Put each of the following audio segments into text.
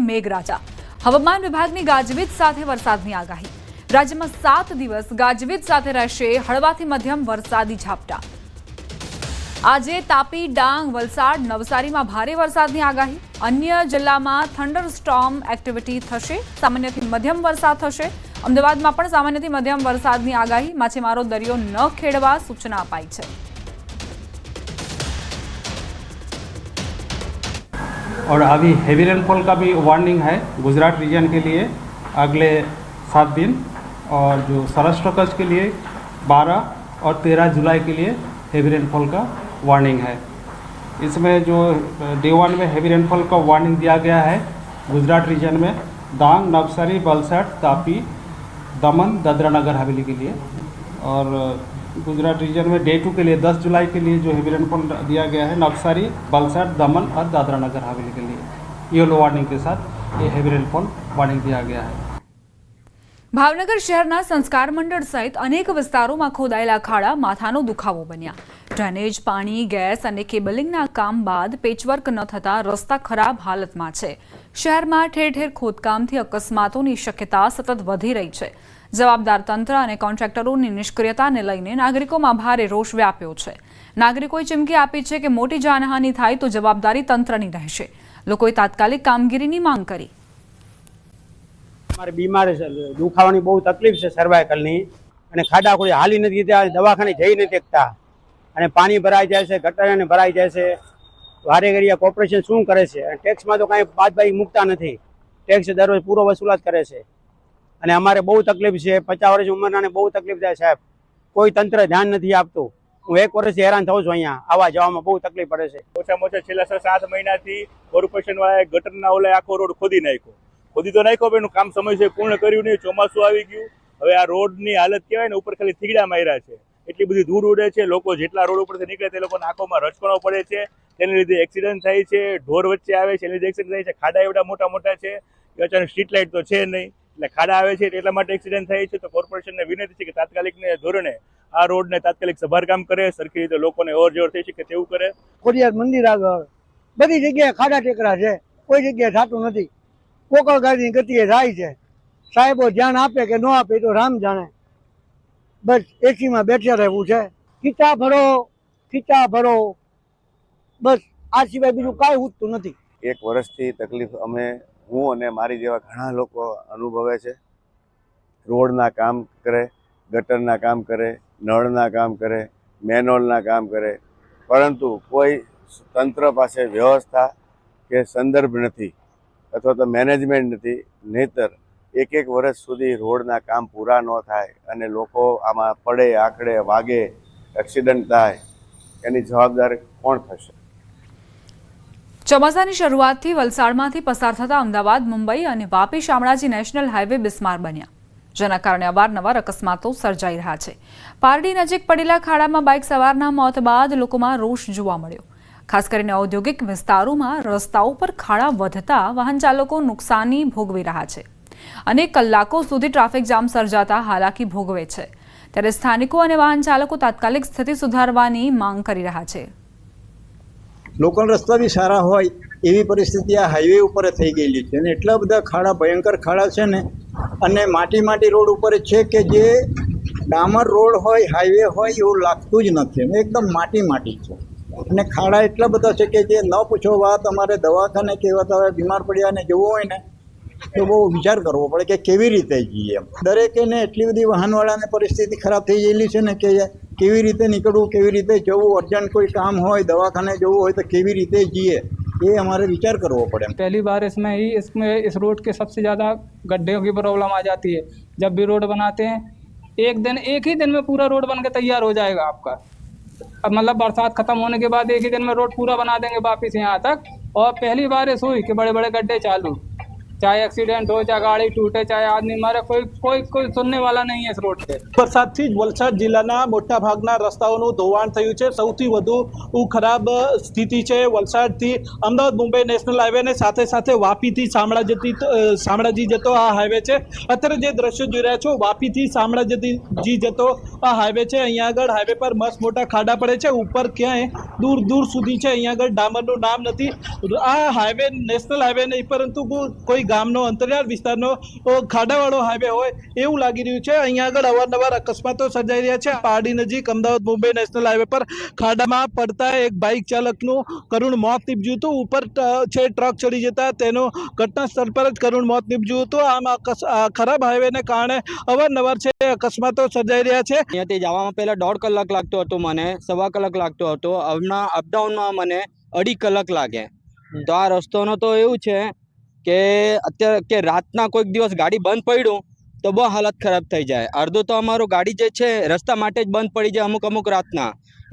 મેઘરાજા। હવામાન વિભાગની ગાજવીજ સાથે વરસાદની આગાહી। રાજ્યમાં 7 દિવસ ગાજવીજ સાથે રહેશે હળવાથી મધ્યમ વરસાદી ઝાપટા। આજે તાપી, ડાંગ, વલસાડ, નવસારીમાં ભારે વરસાદની આગાહી। અન્ય જિલ્લામાં થંડર સ્ટોર્મ એક્ટિવિટી થશે। સામાન્યથી મધ્યમ વરસાદ થશે। અમદાવાદમાં પણ સામાન્યથી મધ્યમ વરસાદની આગાહી। માછીમારો દરિયો ન ખેડવા સૂચના અપાઈ છે। और अभी हेवी रेनफॉल का भी वार्निंग है गुजरात रीजन के लिए अगले 7 दिन, और जो सौराष्ट्र कच्छ के लिए 12 और 13 जुलाई के लिए हेवी रेनफॉल का वार्निंग है। इसमें जो डे 1 में हेवी रेनफॉल का वार्निंग दिया गया है गुजरात रीजन में डांग, नवसारी, वलसाड, तापी, दमन, दादरा नगर हवेली के लिए, और गुजरात रीजन में डे 2 के लिए 10 जुलाई के लिए जो हेवी रेनफॉल दिया गया है नवसारी, वलसाड, दमन और दादरा नगर हवेली के लिए येलो वार्निंग के साथ ये हेवी रेनफॉल वार्निंग दिया गया है। भावनगर शहरना संस्कार मंडल सहित अनेक विस्तारों खोदायेला खाड़ा माथानो दुखावो बन्या। ड्रेनेज, पानी, गैस और केबलिंगना काम बाद पेचवर्क न थता रस्ता खराब हालत में छे। शहर में ठेर ठेर खोदकामथी अकस्मातोनी शक्यता सतत वधी रही है। जवाबदार तंत्र और कॉन्ट्रेक्टरों की निष्क्रियता ने लईने नागरिकों में भारे रोष व्याप्यो है। नागरिकोए चीमकी आपी है कि मोटी जानहानि थाय तो जवाबदारी तंत्रनी रहेशे। लोकोए तात्कालिक कामगीरीनी मांग करी। हमारे बीमार दुखावानी बहुत तकलीफ है सर्वाइकलनी, अने खाड़ा कोई हाली नहीं देता, दवाखाने जई नहीं सकता, अने पानी भराई जाए छे, गटर भराई जाए छे। वारे घड़िया कोर्पोरेशन शू करे छे? टेक्स में तो कई बादबाकी मुकता नहीं। टेक्स दर रोज पूरो वसूलात करे छे, अने अमारे बहुत तकलीफ है। 50 वर्ष उमरना ने बहुत तकलीफ थाय साहेब। कोई तंत्र ध्यान नहीं आपतुं। हूँ 1 वर्ष हैरान थऊं छुं। अहींया आवा जवामां बहुत तकलीफ पड़े छे। ओछामां ओछा छेल्ला 6-7 महीनाथी कोर्पोरेशन वाळाए गटરના ઓલે આખો રોડ ખોદી નાખ્યો। ખોદી તો નાખ્યો પણ એનું કામ સમયસર પૂર્ણ કર્યું નહીં। ચોમાસું આવી ગયું, હવે આ રોડની હાલત કહેવાય ને, ઉપર ખાલી થીગડા માર્યા છે। એટલી બધી ધૂળ ઉડે છે, લોકો જેટલા રોડ ઉપરથી નીકળે તે લોકોના આંખોમાં રચકણો પડે છે, તેના લીધે એક્સિડન્ટ થાય છે। ઢોર વચ્ચે આવે છે, એના લીધે એક્સિડન્ટ થાય છે। ખાડા એવડા મોટા મોટા છે કે અચાનક સ્ટ્રીટ લાઇટ તો છે નહીં, એટલે ખાડા આવે છે એટલા માટે એક્સિડન્ટ થાય છે। તો કોર્પોરેશનને વિનંતી છે કે તાત્કાલિકને ધોરણે આ રોડને તાત્કાલિક સમારકામ કરે, સરખી રીતે લોકોને અવર જવર થઈ શકે તેવું કરે। ખોડિયાર મંદિર આગળ બધી જગ્યાએ ખાડા ટેકરા છે, કોઈ જગ્યાએ થતું નથી। કોકળ ગાડીની ગતિએ જાય છે। સાહેબો ધ્યાન આપે કે ન આપે તો રામ જાણે। બસ એસીમાં બેઠા રહેવું છે। ખીચા ભરો બસ, આ સિવાય બીજું કાંઈ ઉઠતું નથી। 1 વર્ષથી તકલીફ અમે હું અને મારી જેવા ઘણા લોકો અનુભવે છે। રોડના કામ કરે, ગટરના કામ કરે, નળના કામ કરે, મેનહોલના કામ કરે, પરંતુ કોઈ તંત્ર પાસે વ્યવસ્થા કે સંદર્ભ નથી અથવા તો મેનેજમેન્ટ નથી। નહીતર 1 વર્ષ સુધી રોડના કામ પૂરા ન થાય અને લોકો આમાં પડે, આકડે, વાગે, એક્સિડન્ટ થાય, એની જવાબદાર કોણ થશે? ચોમાસાની શરૂઆતથી વલસાડમાંથી પસાર થતા અમદાવાદ, મુંબઈ અને વાપી શામળાજી નેશનલ હાઈવે બિસ્માર બન્યા, જેના કારણે અવારનવાર અકસ્માતો સર્જાઈ રહ્યા છે। પારડી નજીક પડેલા ખાડામાં બાઇક સવારના મોત બાદ લોકોમાં રોષ જોવા મળ્યો। ખાસ કરીને ઔદ્યોગિક વિસ્તારોમાં રસ્તાઓ પર ખાડા વધતા વાહન ચાલકો નુકસાની ભોગવી રહ્યા છે। અનેક કલાકો સુધી ટ્રાફિક જામ સર્જાતા હાલાકી ભોગવે છે। ત્યારે સ્થાનિકો અને વાહન ચાલકો તાત્કાલિક સ્થિતિ સુધારવાની માંગ કરી રહ્યા છે। લોકલ રસ્તા બી સારા હોય એવી પરિસ્થિતિ આ હાઈવે ઉપર થઈ ગયેલી છે, અને એટલા બધા ખાડા, ભયંકર ખાડા છે ને, અને માટી રોડ ઉપર છે કે જે ડામર રોડ હોય, હાઈવે હોય એવું લાગતું જ નથી। એકદમ માટી છે, અને ખાડા એટલા બધા છે કે જે ન પૂછો વાત। અમારે દવાખાને કેવા તો બીમાર પડ્યા ને જવું હોય ને તો બહુ વિચાર કરવો પડે કે કેવી રીતે જઈએ। દરેકેને એટલી બધી વાહનવાળાને પરિસ્થિતિ ખરાબ થઈ ગયેલી છે ને કે કેવી રીતે નીકળવું, કેવી રીતે જવું, અર્જન્ટ कोई काम हो, दवाखाने जવું હોય तो કેવી રીતે જીએ ये हमारे विचार करना पड़े। पहली बार इसमें इस रोड के सबसे ज़्यादा गड्ढे की प्रॉब्लम आ जाती है। जब भी रोड बनाते हैं एक ही दिन में पूरा रोड बन के तैयार हो जाएगा आपका। अब मतलब बरसात खत्म होने के बाद एक ही दिन में रोड पूरा बना देंगे वापस यहाँ तक। और पहली बारिश हुई कि बड़े बड़े गड्ढे चाहे एक्सीडेंट हो, चाहे गाड़ी टूटे, चाहे आदमी मरे, कोई सुनने वाला नहीं है इस रोड पे। વરસાદથી જ વલસાડ જિલ્લાના મોટા ભાગના રસ્તાઓનું ધોવાણ થયું છે। સૌથી વધુ ખરાબ સ્થિતિ છે વલસાડથી અમદાવાદ મુંબઈ નેશનલ હાઈવે ને સાથે સાથે વાપીથી શામળાજી જતો આ હાઈવે છે। અત્યારે જે દ્રશ્યો જોઈ રહ્યા છો, વાપીથી શામળાજી જતો આ હાઈવે છે। અહીંયા આગળ હાઈવે પર મસ્ત મોટા ખાડા પડે છે, ઉપર ક્યાંય દૂર દૂર સુધી છે। અહીંયા આગળ ડામરનું નામ નથી। આ હાઈવે નેશનલ હાઈવે નહીં, પરંતુ કોઈ ગામનો અંતરિયાળ વિસ્તારનો ખાડાવાળો હાઈવે હોય એવું લાગી રહ્યું છે। અહીંયા આગળ અવારનવાર અકસ્માતો સર્જાઈ રહ્યા છે। પારડી નજીક અમદાવાદ મુંબઈ નેશનલ હાઈવે પર ખાડામાં પડતા એક બાઇક ચાલકનું કરુણ મોત નીપજ્યું હતું। ઉપર છે ટ્રક ચડી જતા તેનું ઘટના સ્થળ પર જ કરુણ મોત નીપજ્યું હતું। આમ ખરાબ હાઈવેને કારણે અવારનવાર છે અકસ્માતો સર્જાઈ રહ્યા છે। અહીંયાથી જવામાં પહેલાં 1.5 કલાક લાગતો હતો, મને 1.25 કલાક લાગતો હતો। હમણાં અપડાઉનમાં મને 2.5 કલાક લાગે। તો આ રસ્તાનો તો એવું છે કે અત્યારે કે રાતના કોઈક દિવસ ગાડી બંધ પડ્યું તો બહુ હાલત ખરાબ થઈ જાય। અડધો તો અમારું ગાડી જે છે રસ્તા માટે જ બંધ પડી જાય અમુક રાતના।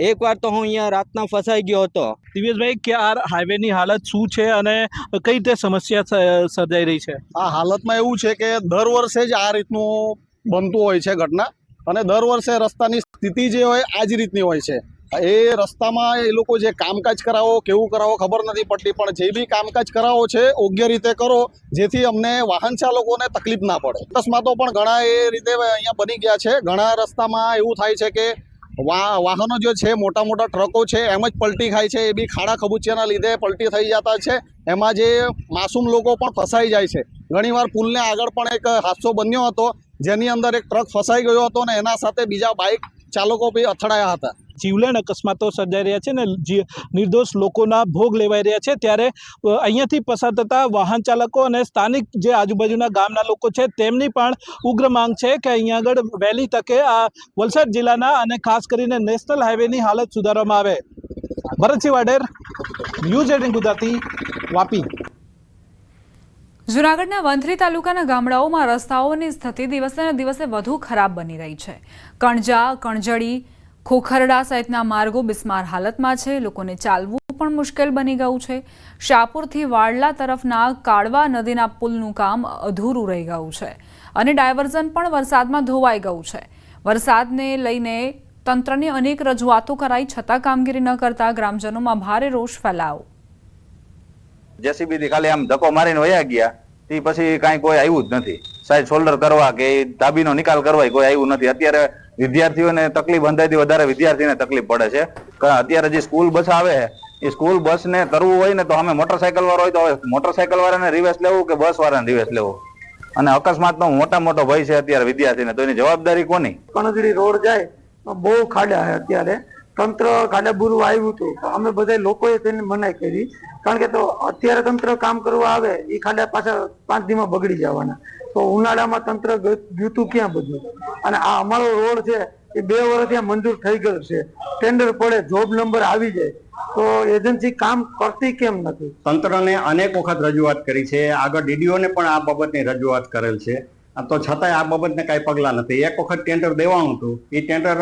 એકવાર તો હું અહીંયા રાતના ફસાઈ ગયો હતો। દિવ્યેશભાઈ, કે આ હાઈવેની હાલત શું છે અને કઈ રીતે સમસ્યા સર્જાઈ રહી છે? આ હાલતમાં એવું છે કે દર વર્ષે જ આ રીતનું બનતું હોય છે ઘટના, અને દર વર્ષે રસ્તાની સ્થિતિ જે હોય આ જ રીતની હોય છે। એ રસ્તામાં એ લોકો જે કામકાજ કરાવો કેવું કરાવો ખબર નથી પડતી, પણ જે બી કામકાજ કરાવો છે યોગ્ય રીતે કરો, જેથી અમને વાહન ચાલકોને તકલીફ ના પડે। અકસ્માતો પણ ઘણા એ રીતે અહીંયા બની ગયા છે। ઘણા રસ્તામાં એવું થાય છે કે વાહનો જે છે મોટા મોટા ટ્રકો છે એમ જ પલટી ખાય છે। એ બી ખાડા ખબૂચિયાના લીધે પલટી થઈ જતા છે। એમાં જે માસૂમ લોકો પણ ફસાઈ જાય છે। ઘણીવાર પુલને આગળ પણ એક હાદસો બન્યો હતો, જેની અંદર એક ટ્રક ફસાઈ ગયો હતો અને એના સાથે બીજા બાઇક ચાલકો બી અથડાયા હતા। જીવલેણ અકસ્માતો સર્જાઈ રહ્યા છે ને નિર્દોષ લોકોના ભોગ લેવાઈ રહ્યા છે। ત્યારે અહીંયાથી પસાર થતા વાહન ચાલકો અને સ્થાનિક જે આજુબાજુના ગામના લોકો છે તેમની પણ ઉગ્ર માંગ છે કે અહીંયા આગળ વહેલી તકે આ વલસાડ જિલ્લાના અને ખાસ કરીને નેશનલ હાઈવેની હાલત સુધારવામાં આવે। ભરતસિંહ વાડેર, ન્યૂઝ 18 ગુજરાતી, વાપી। જૂનાગઢના વંથલી તાલુકાના ગામડાઓમાં રસ્તાઓની સ્થિતિ દિવસે ને દિવસે વધુ ખરાબ બની રહી છે। કણજા, કણજડી, ખોખરડા સહિતના માર્ગો બિસ્માર હાલતમાં છે। લોકોને ચાલવું પણ મુશ્કેલ બની ગયું છે। શાહપુરથી વાડલા તરફના કાળવા નદીના પુલનું કામ અધૂરું રહી ગયું છે અને ડાયવર્ઝન પણ વરસાદમાં ધોવાઈ ગયું છે। વરસાદને લઈને તંત્રને અનેક રજૂઆતો કરાઈ છતાં કામગીરી ન કરતા ગ્રામજનોમાં ભારે રોષ ફેલાયો। જેસીબી થી ખાલી આમ ધક્કો મારીને વયા ગયા, તે પછી કાંઈ કોઈ આવ્યું જ નથી। સાઈડ શોલ્ડર કરવા કે ધાબીનો નિકાલ કરવા કોઈ આવ્યું નથી। અત્યારે વિદ્યાર્થીઓને તકલીફ અંદાજથી વધારે વિદ્યાર્થીને તકલીફ પડે છે। અત્યારે જે સ્કૂલ બસ આવે એ સ્કૂલ બસને તરવું હોય ને તો અમે મોટરસાયકલ વાળો હોય તો હવે મોટરસાયકલ વાળાને રિવેસ લેવું કે બસ વાળાને રિવેસ લેવું, અને અકસ્માતનો મોટો ભય છે અત્યારે વિદ્યાર્થીને। તો એની જવાબદારી કોની? કણજડી રોડ જાય બહુ ખાડા છે। અત્યારે તંત્ર ખાડા બુરું આવ્યું હતું તો અમે બધા લોકોએ તેને મનાઈ કરી, કારણ કે તો અત્યારે તંત્ર કામ કરવા આવે એ ખાડા પાછા 5 દીમાં બગડી જવાના। તો ઉનાળામાં તંત્ર ગયું ક્યાં બધું? અને આ અમારો રોડ છે એ 2 વર્ષથી મંજૂર થઈ ગયો છે। ટેન્ડર પડે, જોબ નંબર આવી જાય તો એજન્સી કામ કરતી કેમ નથી? તંત્રને અનેક વખત રજૂઆત કરી છે, આગળ ડીડીઓને પણ આ બાબતની રજૂઆત કરેલ છે, તો છતાંય આ બાબતને કાંઈ પગલાં નથી। એક વખત ટેન્ડર દેવાનું હતું, એ ટેન્ડર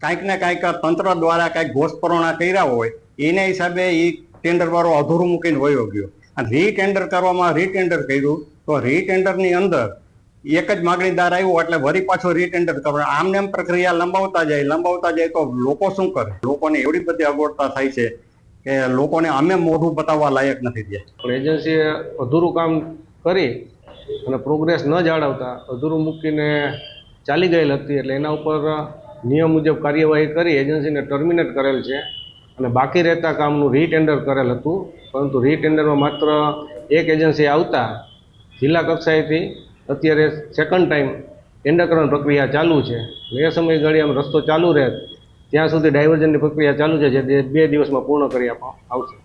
કાંઈક ને કાંઈક તંત્ર દ્વારા કાંઈક ઘોષપરોણા કર્યા હોય એને હિસાબે એ ટેન્ડર વાળો અધૂરું મૂકીને વયો ગયો, અને રીટેન્ડર કરવામાં રીટેન્ડર કર્યું તો રીટેન્ડરની અંદર એક જ માગણીદાર આવ્યો એટલે વળી પાછો રીટેન્ડર કરો। આમને એમ પ્રક્રિયા લંબાવતા જાય તો લોકો શું કરે? લોકોને એવડી બધી અગવડતા થાય છે કે લોકોને અમે મોઢું બતાવવા લાયક નથી થયા। એજન્સીએ અધૂરું કામ કરી અને પ્રોગ્રેસ ન જાળવતા અધૂરું મૂકીને ચાલી ગયેલ હતી, એટલે એના ઉપર નિયમ મુજબ કાર્યવાહી કરી એજન્સીને ટર્મિનેટ કરેલ છે અને બાકી રહેતા કામનું રીટેન્ડર કરેલ હતું। પરંતુ રીટેન્ડરમાં માત્ર એક એજન્સી આવતા જિલ્લા કક્ષાએથી અત્યારે સેકન્ડ ટાઈમ ટેન્ડરકરણ પ્રક્રિયા ચાલુ છે। એ સમયગાળામાં રસ્તો ચાલુ રહે ત્યાં સુધી ડાયવર્ઝનની પ્રક્રિયા ચાલુ છે, જે 2 દિવસમાં પૂર્ણ કરી આવશે।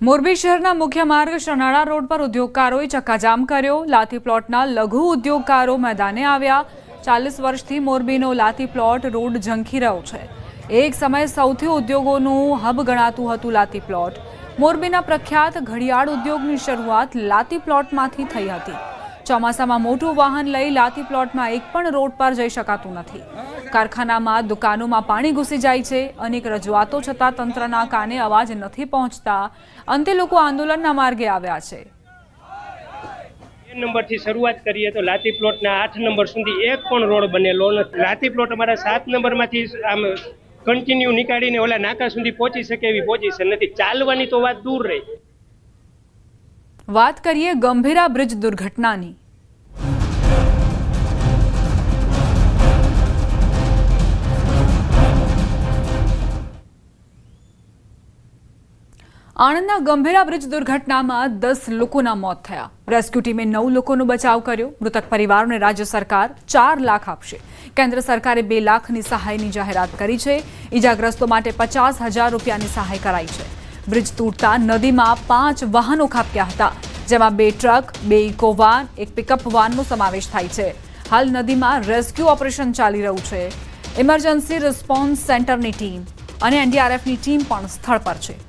મોરબી શહેરના મુખ્ય માર્ગ શનાળા રોડ પર ઉદ્યોગકારોએ ચક્કાજામ કર્યો। લાથી પ્લોટના લઘુ ઉદ્યોગકારો મેદાને આવ્યા। 40 વર્ષથી મોરબીનો લાથી પ્લોટ રોડ ઝંખી રહ્યો છે। એક સમયે સૌથી ઉદ્યોગોનું હબ ગણાતું હતું લાથી પ્લોટ। મોરબીના પ્રખ્યાત ઘડિયાળ ઉદ્યોગની શરૂઆત લાતી પ્લોટમાંથી થઈ હતી। ચોમાસામાં મોટું વાહન લઈ લાતી પ્લોટમાં એક પણ રોડ પર જઈ શકાતું નથી। કારખાનામાં દુકાનોમાં પાણી ઘૂસી જાય છે। અનેક રજૂઆતો છતાં તંત્રના કાને અવાજ નથી પહોંચતા। અંતે લોકો આંદોલનના માર્ગે આવ્યા છે। નંબરથી શરૂઆત કરીએ તો લાતી પ્લોટના 8 નંબર સુધી એક પણ રોડ બનેલો નથી. લાતી પ્લોટ અમારા 7 નંબરમાંથી આમ કન્ટિન્યુ નીકાળીને ઓલા નાકા સુધી પહોંચી શકે એવી પોઝિશન નથી. ચાલવાની તો વાત દૂર રહી. વાત કરીએ ગંભીરા બ્રિજ દુર્ઘટનાની. આણંદના ગંભીરા બ્રિજ દુર્ઘટનામાં 10 લોકોના મોત થયા. રેસ્ક્યુ ટીમે 9 લોકોનો બચાવ કર્યો. મૃતક પરિવારોને રાજ્ય સરકાર 4 લાખ આપશે. કેન્દ્ર સરકારે 2 લાખની સહાયની જાહેરાત કરી છે. ઈજાગ્રસ્તો માટે 50,000 રૂપિયાની સહાય કરાઈ છે. બ્રિજ તૂટતા નદીમાં 5 વાહનો ખાબક્યા હતા, જેમાં 2 ટ્રક, 2 ઇકો વાન, 1 પિકઅપ વાનનો સમાવેશ થાય છે. હાલ નદીમાં રેસ્ક્યુ ઓપરેશન ચાલી રહ્યું છે. ઇમરજન્સી રિસ્પોન્સ સેન્ટરની ટીમ અને એનડીઆરએફની ટીમ પણ સ્થળ પર છે.